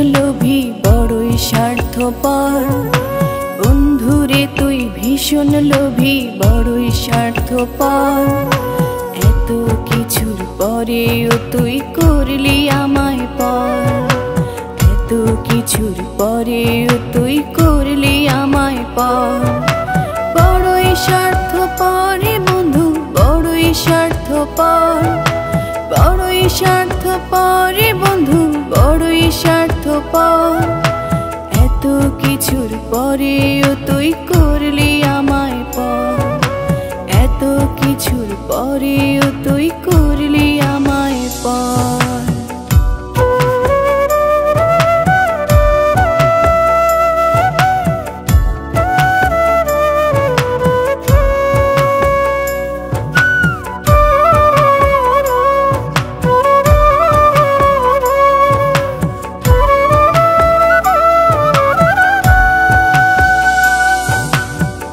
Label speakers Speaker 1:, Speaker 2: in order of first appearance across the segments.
Speaker 1: লোভী বড়ই স্বার্থপর। বন্ধুরে তুই ভীষণ লোভী বড়ই স্বার্থপর। এত কিছুর পরেও তুই করলি আমায় পর। এত কিছুর পরেও তুই করলি আমায় পর। বড়ই স্বার্থপর বন্ধু বড়ই স্বার্থপর। বড়ই স্বার্থপর বন্ধু বড়ই স্বার্থপর। এত কিছুর পরেও তুই করলি আমায় পর। এত কিছুর পরেও তুই করলি আমায় পর।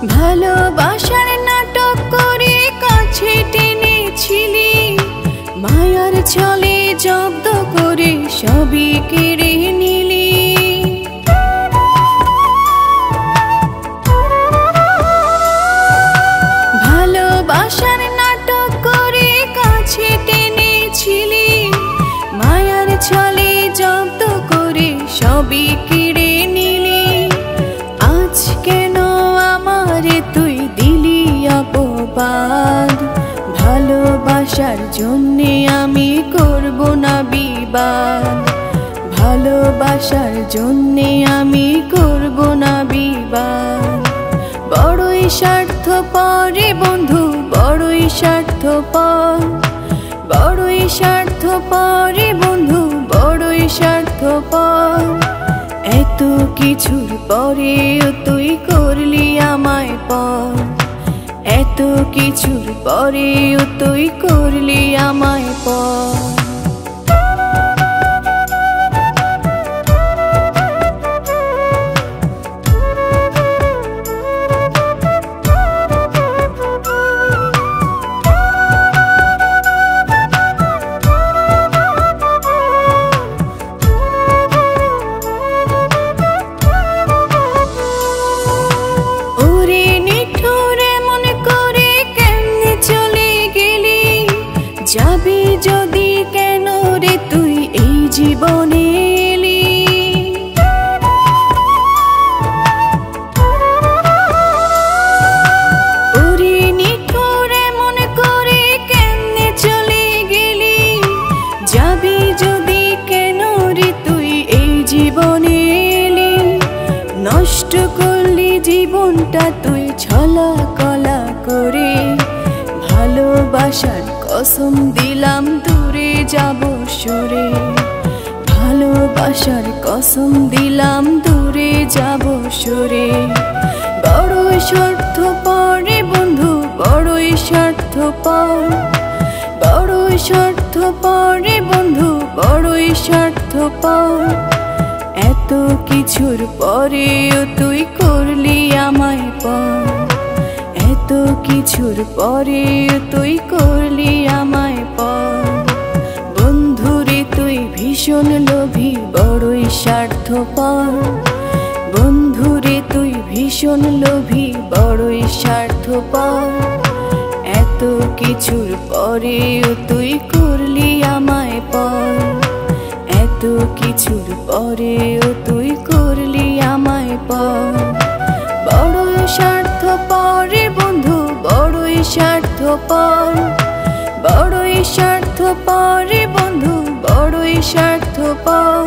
Speaker 1: ভালোবাসার নাটক করে কাছে টেনেছিলি, মায়ার ছলে জব্দ করে সবই কেড়ে নিলি। ভালোবাসার নাটক করে কাছে টেনেছিলি, মায়ার ছলে জব্দ করে সবই কেড়ে নিলি। আজ কেন আমারে তুই দিলি অপবাদ? ভালোবাসার জন্যে আমি করব না বিবাদ। ভালোবাসার জন্যে আমি করব না বিবাদ। বড়ই স্বার্থপর বন্ধু বড়ই স্বার্থপর। বড়ই স্বার্থপর বন্ধু বড়ই স্বার্থপর। এত কিছুর পরেও তুই করলি আমায় পর। এত কিছুর পরেও তুই করলি আমায় পর। যাবি যদি কেন রে তুই এই জীবনে এলি? ওরে নিঠুরে মনে করে কেমনে চলে গেলি? যাবি যদি কেন রে তুই এই জীবনে এলি? নষ্ট করলি জীবনটা তুই ছলা কলা করে। ভালোবাসার কসম দিলাম দূরে যাব সরে। ভালোবাসার কসম দিলাম দূরে যাব সরে। বড়ই স্বার্থপর বন্ধু বড়ই স্বার্থপর। বড়ই স্বার্থপর বন্ধু বড়ই স্বার্থপর। এত কিছুর পরেও তুই করলি আমায় পর। এত কিছুর পরেও তুই করলি আমায় পর। বন্ধুরে তুই ভীষণ লোভী বড়ই স্বার্থপর। বন্ধুরে তুই ভীষণ লোভী বড়ই স্বার্থপর। এত কিছুর পরেও তুই করলি আমায় পর। এত কিছুর পরেও তুই করলি আমায় পর। বড়ই স্বার্থপর বন্ধু বড়ই স্বার্থপর। বড়ই স্বার্থপর বন্ধু বড়ই স্বার্থপর।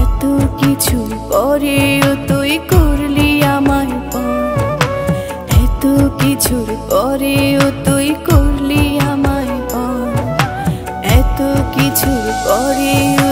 Speaker 1: এত কিছুর পরেও তুই করলি আমায় পর। এত কিছুর পরেও তুই করলি আমায় পর। এত কিছুর পরেও